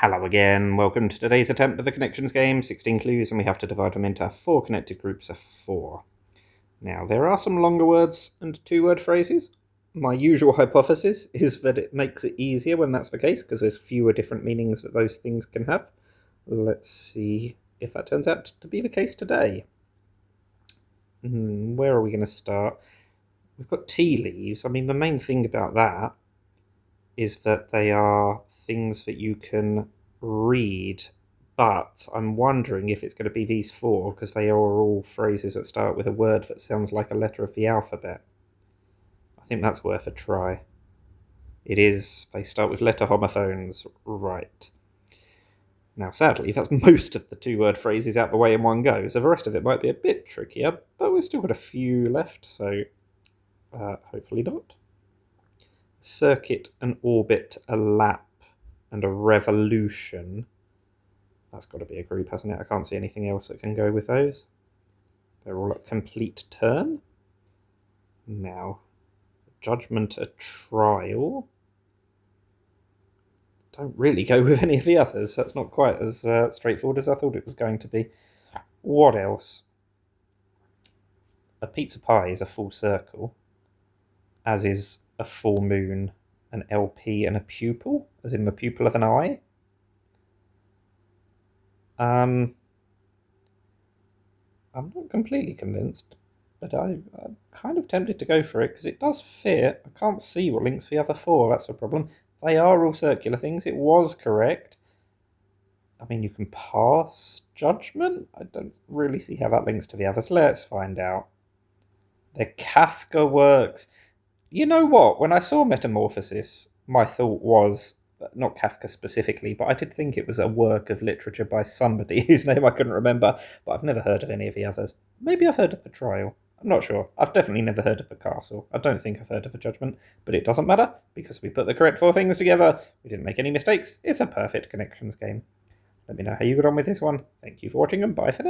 Hello again, welcome to today's attempt of the connections game, 16 clues, and we have to divide them into 4 connected groups of 4. Now, there are some longer words and 2-word phrases. My usual hypothesis is that it makes it easier when that's the case, because there's fewer different meanings that those things can have. Let's see if that turns out to be the case today. Where are we going to start? We've got tea leaves. I mean, the main thing about that is that they are things that you can read, but I'm wondering if it's going to be these 4, because they are all phrases that start with a word that sounds like a letter of the alphabet. I think that's worth a try. It is. They start with letter homophones, right. Now, sadly, that's most of the 2-word phrases out the way in one go, so the rest of it might be a bit trickier, but we've still got a few left, so hopefully not. Circuit, an orbit, a lap, and a revolution. That's got to be a group, hasn't it? I can't see anything else that can go with those. They're all at complete turn. Now, judgment, a trial. Don't really go with any of the others. That's not quite as straightforward as I thought it was going to be. What else? A pizza pie is a full circle, as is a full moon, an LP, and a pupil, as in the pupil of an eye. I'm not completely convinced, but I'm kind of tempted to go for it because it does fit. I can't see what links the other 4, that's the problem. They are all circular things, it was correct. I mean, you can pass judgment? I don't really see how that links to the others. Let's find out. The Kafka works. You know what? When I saw Metamorphosis, my thought was, not Kafka specifically, but I did think it was a work of literature by somebody whose name I couldn't remember, but I've never heard of any of the others. Maybe I've heard of The Trial. I'm not sure. I've definitely never heard of The Castle. I don't think I've heard of The Judgment, but it doesn't matter, because we put the correct 4 things together. We didn't make any mistakes. It's a perfect connections game. Let me know how you got on with this one. Thank you for watching, and bye for now.